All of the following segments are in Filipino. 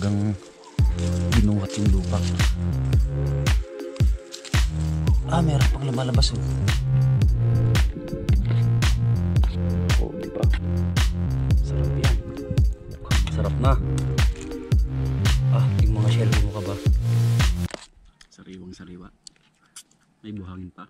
talagang binuhat yung lupa. Meron pang lumalabas oh. Oh, di ba? Sarap yan. Sarap na. Yung mga shell mo ka ba? Sariwang sariwa. May buhangin pa.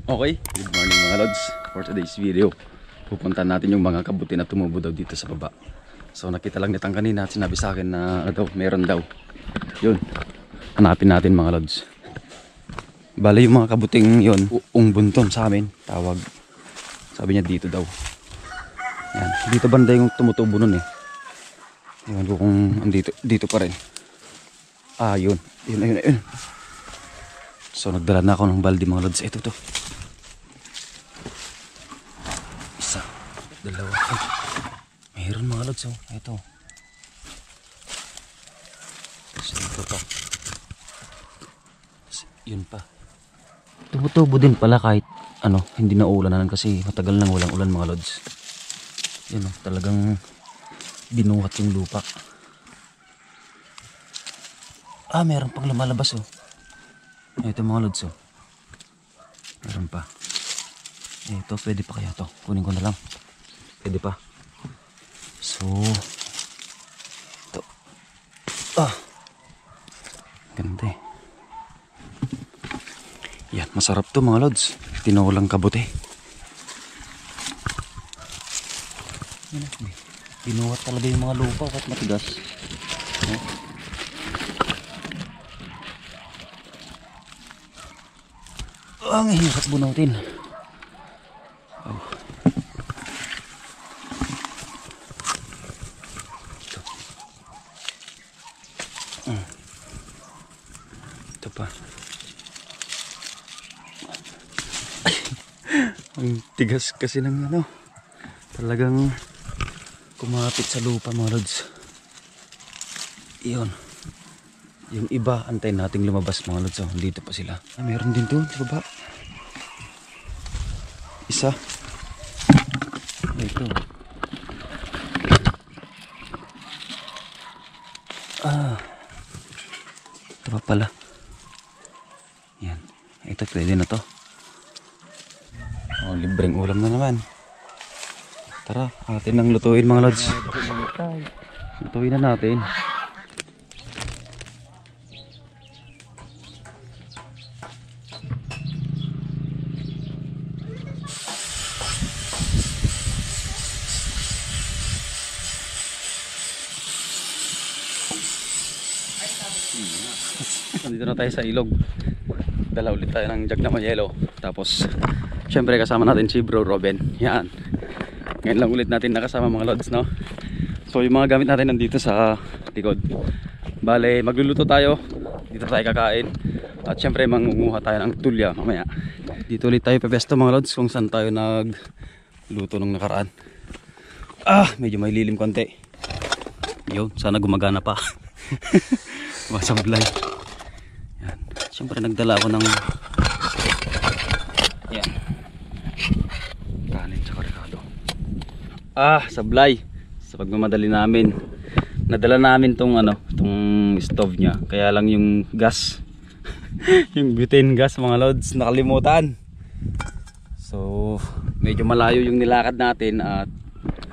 Okay, good morning mga lods. For today's video, pupunta natin yung mga kabuti na tumubo daw dito sa baba. So nakita lang nitang kanina at sinabi sa akin na meron daw. Yun, hanapin natin mga lods. Bale yung mga kabuting yun, bunton sa amin, tawag. Sabi niya dito daw. Yan, dito banda yung tumutubo nun eh. Ewan ko kung dito pa rin. Yun. So nagdala na ako ng balde mga lods. Ito to. Isa, dalawa. Mayroon mga lods oh. Ito. So ito pa. Yun pa. Tumutubo din pala kahit hindi na ulanan kasi matagal nang walang ulan mga lods. Yun oh, talagang binuhat yung lupa. Meron pang lumalabas oh. Ito mga lods oh. Meron pa. Ito pwede pa kaya to. Kunin ko na lang. Pwede pa. So ito. Ganda eh. Yan, masarap to mga lods. Tinolang kabuti. Binuhat talaga yung mga lupa kahit matigas. Ang hirap bunutin. Ito pa. Ang tigas kasi ng talagang kumapit sa lupa mga lods. Iyon. Yung iba antayin nating lumabas mga lods. Dito pa sila. Meron din doon sa baba. Isa. Ito. Ito pa pala. Yan. Ito pwede na to. Libreng ulam na naman. Tara, atin nang lutuin mga lods. Lutuin na natin. Nandito na tayo sa ilog. Dala ulit tayo ng jug na mayelo. Tapos syempre kasama natin si Bro Robin. Yan. Ngayon lang ulit natin nakasama mga lods, no? So yung mga gamit natin nandito sa likod. Bale, magluluto tayo. Dito tayo kakain. At syempre mangunguha tayo ng tulya mamaya. Dito ulit tayo pepesto mga lods kung saan tayo nagluto nung nakaraan. Medyo may lilim konti. Yun, sana gumagana pa. Masablay. Yan. Syempre nagdala ako ng kanin sa karikado. Sablay. Sa pagmamadali namin, nadala namin tong stove nya. Kaya lang yung gas yung butane gas mga lods nakalimutan. So medyo malayo yung nilakad natin at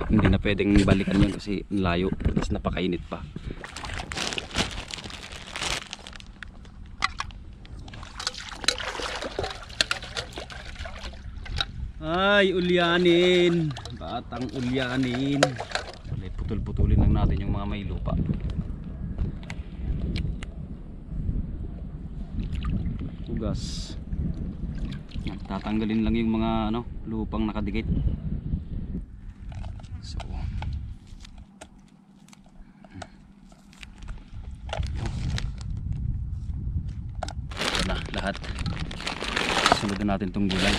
hindi na pwedeng balikan yun kasi layo. Tapos napakainit pa. Ay, ulyanin. Batang ulyanin. Putol-putulin lang natin yung mga may lupa. Tugas. Tatanggalin lang yung mga lupang nakadikit. So ito na lahat. Sunod na natin tong gulay.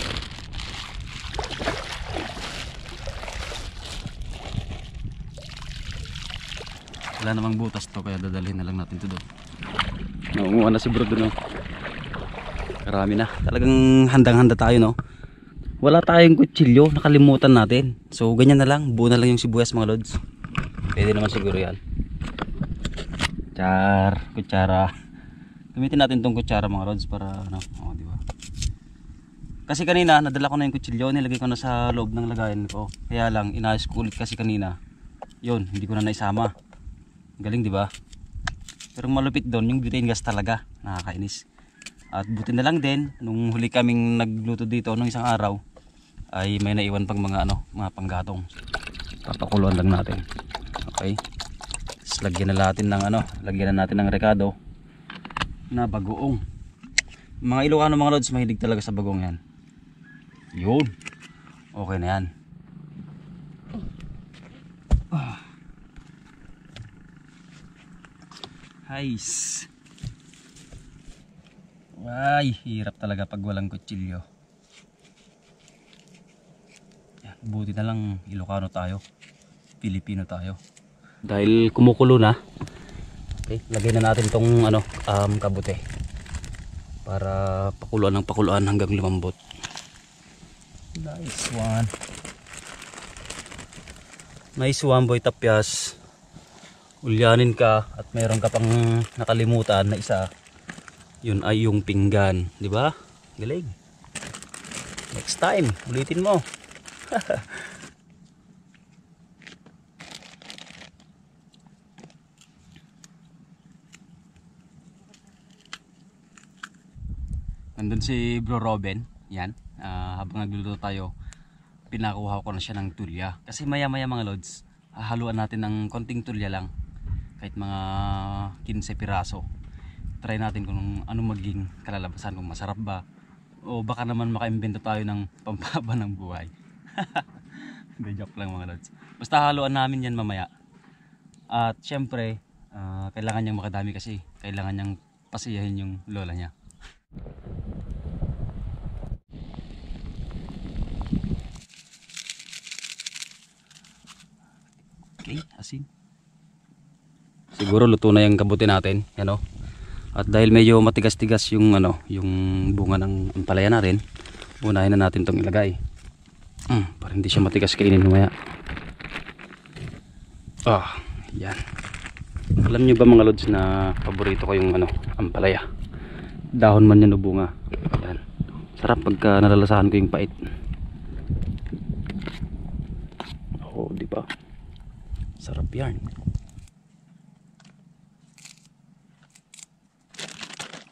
Wala namang butas to kaya dadalhin na lang natin ito doon. Naunguha na si bro doon. Karami na. Talagang handang-handa tayo, no? Wala tayong kutsilyo, nakalimutan natin. So ganyan na lang, buo na lang yung sibuyas mga lods. Pwede naman siguro yan. Kutsara. Gamitin natin tong kutsara mga lods para ano, oh, di ba? Kasi kanina nadala ko na yung kutsilyo, nilagay ko na sa loob ng lagayan ko. Kaya lang inayos ko ulit kasi kanina. Yun, hindi ko na naisama. Galing, di ba? Pero malupit doon yung butane gas talaga, nakakainis. At buti na lang din nung huli kaming nagluto dito nung isang araw ay may naiwan pang mga mga panggatong. Papakuluan lang natin. Okay? Tapos lagyan na natin ng rekado na bagoong. Mga Ilocano mga lods, mahilig talaga sa bagoong yan. Yun. Okay na yan. Nice. Ay, hirap talaga pag walang kutsilyo. Buti na lang Ilocano tayo, Pilipino tayo. Dahil kumukulo na, okay, lagay na natin tong kabute para pakuluan hanggang lumambot. Nice one. Nice one, boy Tapyas. Ulyanin ka at mayroon ka pang nakalimutan na isa. Yun ay yung pinggan, di ba? Galing. Next time, ulitin mo. Nandun si Bro Robin. Yan, habang nagluluto tayo, pinakuha ko na siya ng tulya. Kasi maya maya mga lods, haluan natin ng konting tulya lang, kahit mga 15 piraso. Try natin kung ano maging kalalabasan, kung masarap ba o baka naman makaimbento tayo ng pampaba ng buhay. Hindi, joke lang mga lods. Basta haluan namin yan mamaya. At syempre kailangan niyang makadami kasi kailangan niyang pasiyahin yung lola niya. Okay, asin. Siguro luto na yung kabuti natin, yan o. At dahil medyo matigas-tigas yung yung bunga ng ampalaya natin, unahin na natin tong ilagay. Para hindi siya matigas kainin mamaya. Yan. Alam nyo ba mga lods na paborito ko yung ampalaya. Dahon man yan o bunga. Yan. Sarap pagka nalalasahan ko yung pait. Oh, di ba? Sarap yan.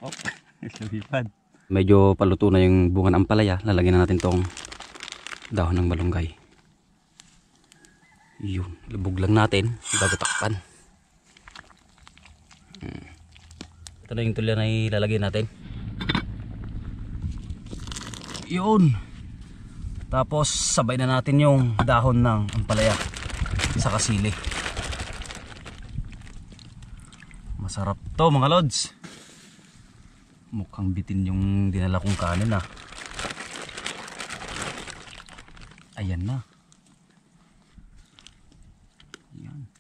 Oh, lumipad. Medyo paluto na yung bunga ng ampalaya. Lalagyan na natin tong dahon ng malunggay. Yun, lubog lang natin bago takpan. Ito na yung tulya na ilalagay natin. Yun. Tapos sabay na natin yung dahon ng ampalaya sa kasili. Masarap to mga lods. Mukhang bitin yung dinala kong kanin ah. Ayan na. Ayan.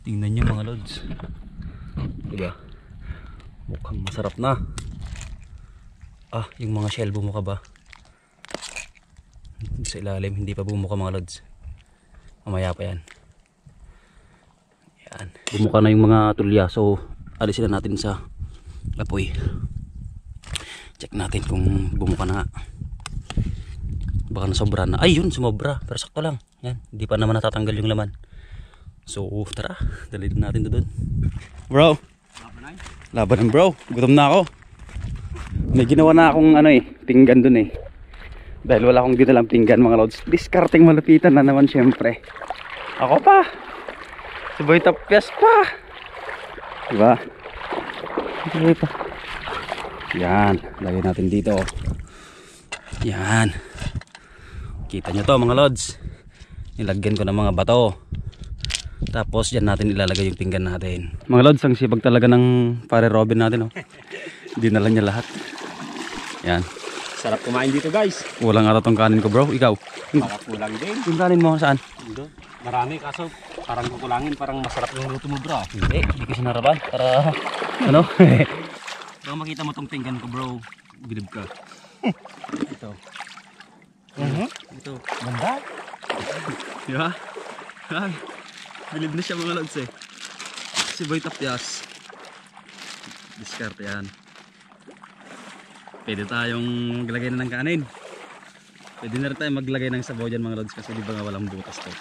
Tingnan nyo mga lods. Diba? Mukhang masarap na. Yung mga shell bumuka ba? Sa ilalim hindi pa bumuka mga lods. Mamaya pa yan. Ayan. Bumuka na yung mga tulya. So alisin na natin sa apoy. Check natin kung bumuka na nga. Baka nasobra na. Ay yun, sumobra. Pero sakto lang. Yan. Hindi pa naman natatanggal yung laman. So tara, dalitin natin doon. Bro, labanan bro. Gutom na ako. May ginawa na akong pinggan dun eh. Dahil wala akong ginalang pinggan mga lods. Discarding malapitan na naman syempre. Ako pa. Si Boy Tapyas pa. Diba? Diba pa. Yan, lagay natin dito. Yan. Kita nyo to mga lods. Nilagyan ko ng mga bato. Tapos dyan natin ilalagay yung pinggan natin. Mga lods, ang sipag talaga ng pare Robin natin. Dinala niya lahat. Yan. Sarap kumain dito guys. Kulang ata tong kanin ko bro. Ikaw? Baka kulang din. Yung kanin mo saan? Doon. Marami kaso parang kukulangin. Parang masarap yung luto mo bro. Hindi ko sinarapan. Para baka makita mo tong pinggan ko bro. Bilib ka. Ito. Ito. Ganda. Di ba? Ay, bilib na siya mga lods eh. Si Boy Tapyas. Discard yan. Pwede tayong maglagay na ng kanin. Pwede na rin tayo maglagay ng sabaw dyan mga lods kasi di ba nga walang butas to.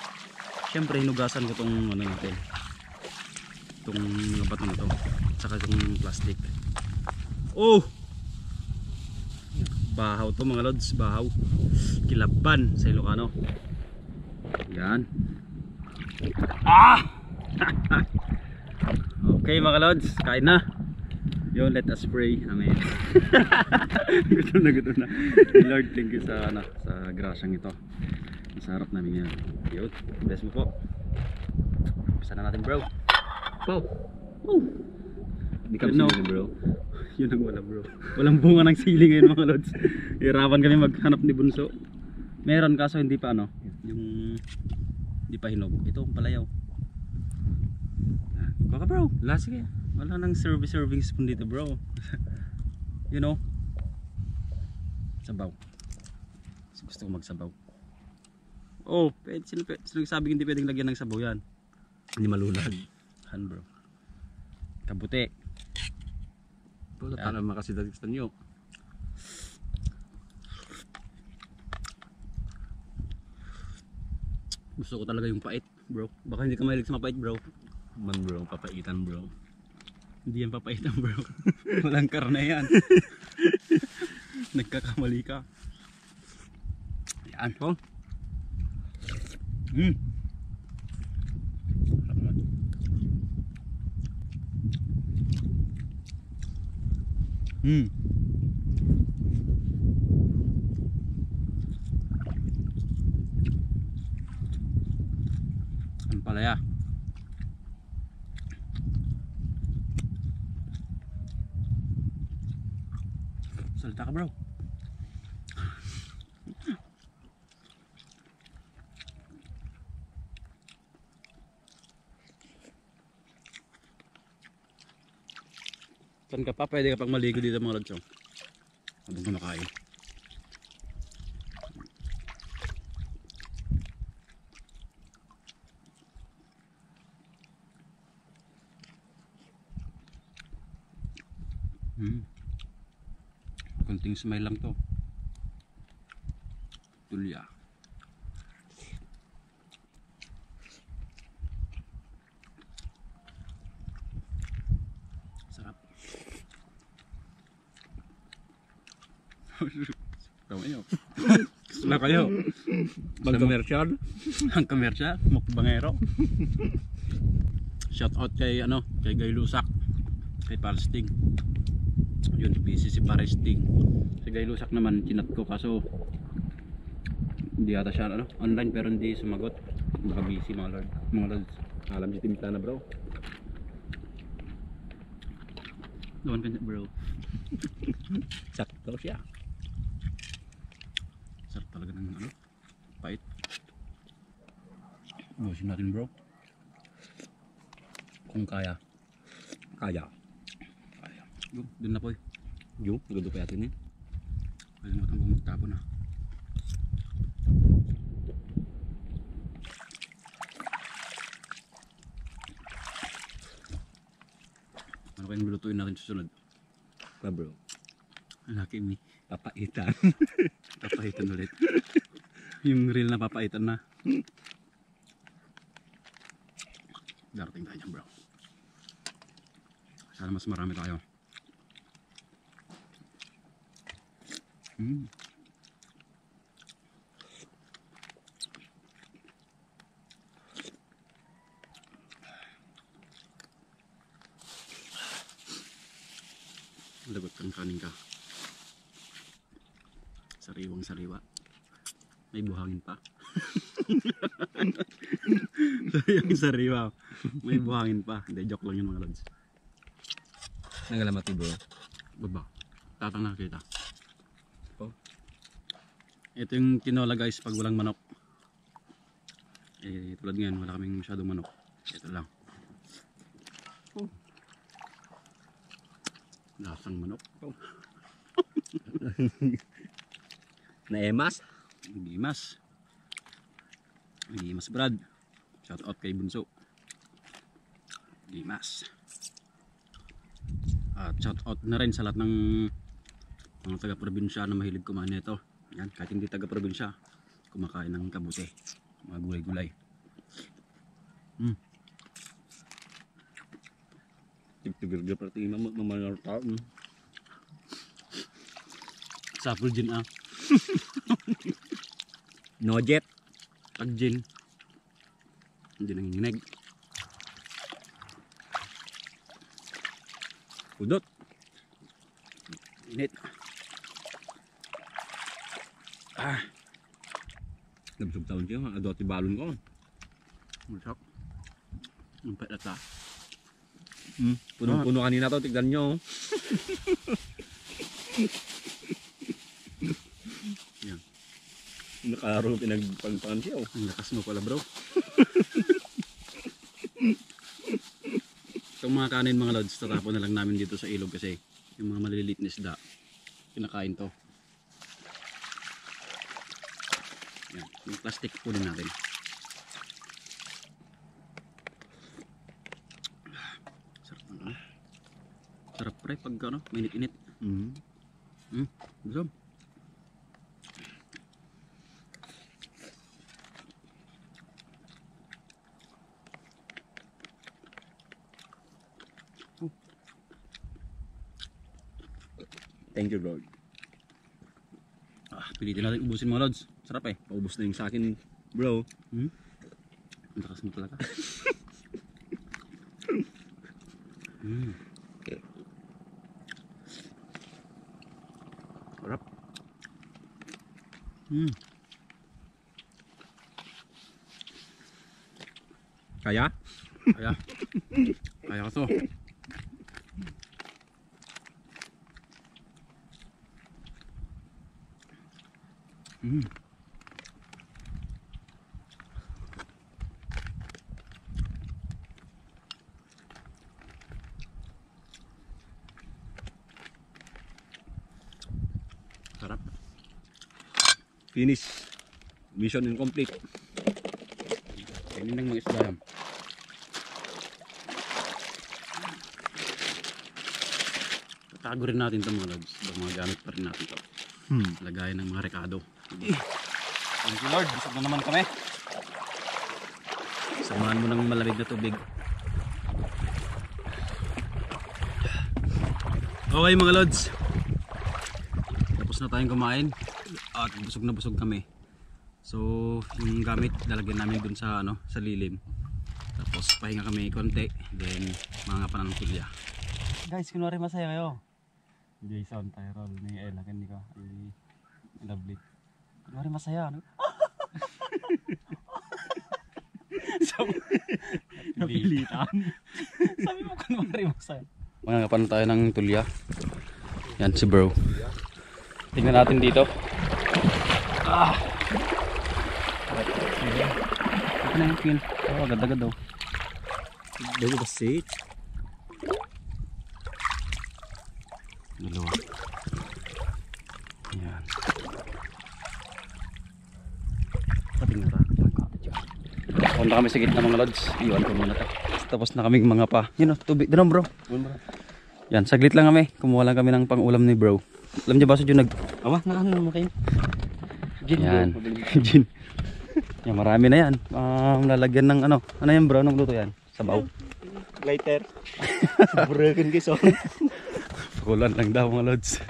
Siyempre hinugasan ko tong ano natin. Itong mga bato na to. At saka itong plastic. Oh! Bahaw to mga lods. Bahaw. Kilaban sa Ilocano. Yan. Ah! Okay mga lods, kain na. Yo, let us pray. Amen. Gutom na. Lord, thank you sa sa grasyang ito. Masarap namin yan. Yo, bless mo po. Umpisa na natin, bro. Po. Oh. Hindi ka No. sili, bro. Yun ang wala, bro. Walang bunga ng sili ngayon mga lods. Hirapan kami maghanap ni Bunso. Meron kaso hindi pa ano, yung hindi pa hinog. Ito ang palayaw. Baka bro, Sige. wala nang serving spoon dito bro. You know, sabaw. Gusto ko magsabaw. Oh, sino nagsabi hindi pwedeng lagyan ng sabaw yan? Hindi malulag. Han bro. Kabuti. Ito, paano makasidagistan nyo? Gusto ko talaga yung pait bro. Baka hindi ka mahilig sa mapait bro. Man bro, papaitan bro. Hindi yan papaitan bro. Walang karne yan. Nagkakamali ka. Yan po. Ang palaya. Salita ka bro. Saan ka pa? Pwede ka pang maligo dito mga lods. Habang kumakain. Konting smile lang to. Tulya. Sarap. Tama nyo. Gusto na kayo. Mag-commercial? Ang komersya, mukbangero. Shout out kay kay Guy Lusak, kay Palsting. Yun, busy si Paresting. Si Guy Lusak naman chinat ko kaso hindi ata siya online pero hindi sumagot. Baka busy mga lords. Alam si timpla na bro. Doon kanya bro. Sakto siya. Sarap talaga ng pait. Busin natin bro. Kung kaya. Kaya. Doon na po eh. Yung, gusto pa yatin eh. Kalimutan kong magtapon na. Ano kayong lutuin natin susunod? Pa bro. Laki mi. Papaitan. Papaitan ulit. Yung real na papaitan na. Darating tayo dyan bro. Sana mas marami tayo. Lagot kang kanin ka. Sariwang sariwa. May buhangin pa. Sariwang sariwa. May buhangin pa. Hindi, joke lang yun mga lods. Nangalamati bro. Baba. Tatang nakita. Oh. Ito yung tinola guys pag walang manok. Tulad ngayon wala kaming masyadong manok. Ito lang. Lasang manok. Na-emas. Gimas. Gimas Brad. Shout out kay Bunso. Gimas. At shout out na rin sa lahat ng mga taga-probinsya na mahilig kumain nito. Yan, kahit hindi taga-probinsya, kumakain ng kabuti, mga gulay-gulay. Tigtigirga pati mamalor tao. Sapul gin ah. No jet. Pag gin. Hindi nanginginig. Udot. Init. Nabsog taon siya. Adoti balon ko. Masarap. Ang pait ata. Punong-puno kanina to. Tignan nyo. Yan. Nakaro pinagpagpakan siya. Ang lakas mo pala bro. Itong mga kanin mga lods, tatapon na lang namin dito sa ilog kasi yung mga maliliit na isda, pinakain to. Yan. Yung plastic kunin natin. Sarap na. Sarap pre pag ano, mainit-init. Gusto. Thank you, Lord. Pilitin natin ubusin mga lods. Sarap eh. Paubos na yung sa akin, bro. Ang lakas mo talaga. Sarap. Kaya? Kaya. Kaya ko to. Sarap. Finish. Mission incomplete. Kainin ng mga isda yan. Tatago rin natin ito mga lods. Mga gamit pa rin natin ito. Lagayan ng mga rekado. Thank you Lord. Busog na naman kami. Samahan mo ng malamig na tubig. Okay mga lods. Tapos na tayong kumain. At busog na busog kami. So yung gamit lalagyan namin dun sa ano, sa lilim. Tapos pahinga kami konti. Then mga pananutulya. Guys, kunwari masaya kayo. Jason, Tyrol, ni Ella, hindi ko. Lovely. Kunwari masaya, ano? Napilitan. Sabi mo kunwari masaya. Mga kapan tayo ng tulya. Yan si bro. Tingnan natin dito. Ito na yung pin. Oh, agad-agad daw. Dago ba sit? Dalawa. Yan. Sabi nga punta kami sa gitna mga lods. Iwan ko muna to. Tapos na kaming mga pa. Yun o, tubig. Doon bro. Yan, saglit lang kami. Kumuha lang kami ng pang-ulam ni bro. Alam niyo ba sa Jun Awa, naan mo kayo? Yan. Gin. Yan, marami na yan. Lalagyan ng ano. Ano yan bro? Anong luto yan? Sabaw. Lighter. Broken kiso. Pakulan lang daw mga lods.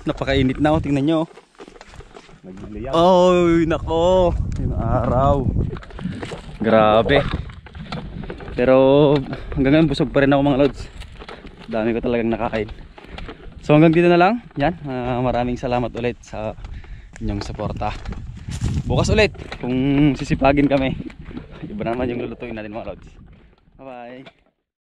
Napakainit na. Tingnan nyo. Naglilayaw. Oy, nako. Yung araw. Grabe. Pero hanggang ngayon busog pa rin ako mga lods. Dami ko talagang nakakain. So hanggang dito na lang. Yan. Maraming salamat ulit sa inyong suporta. Bukas ulit kung sisipagin kami. Iba naman yung lulutuin natin mga lods. Bye bye.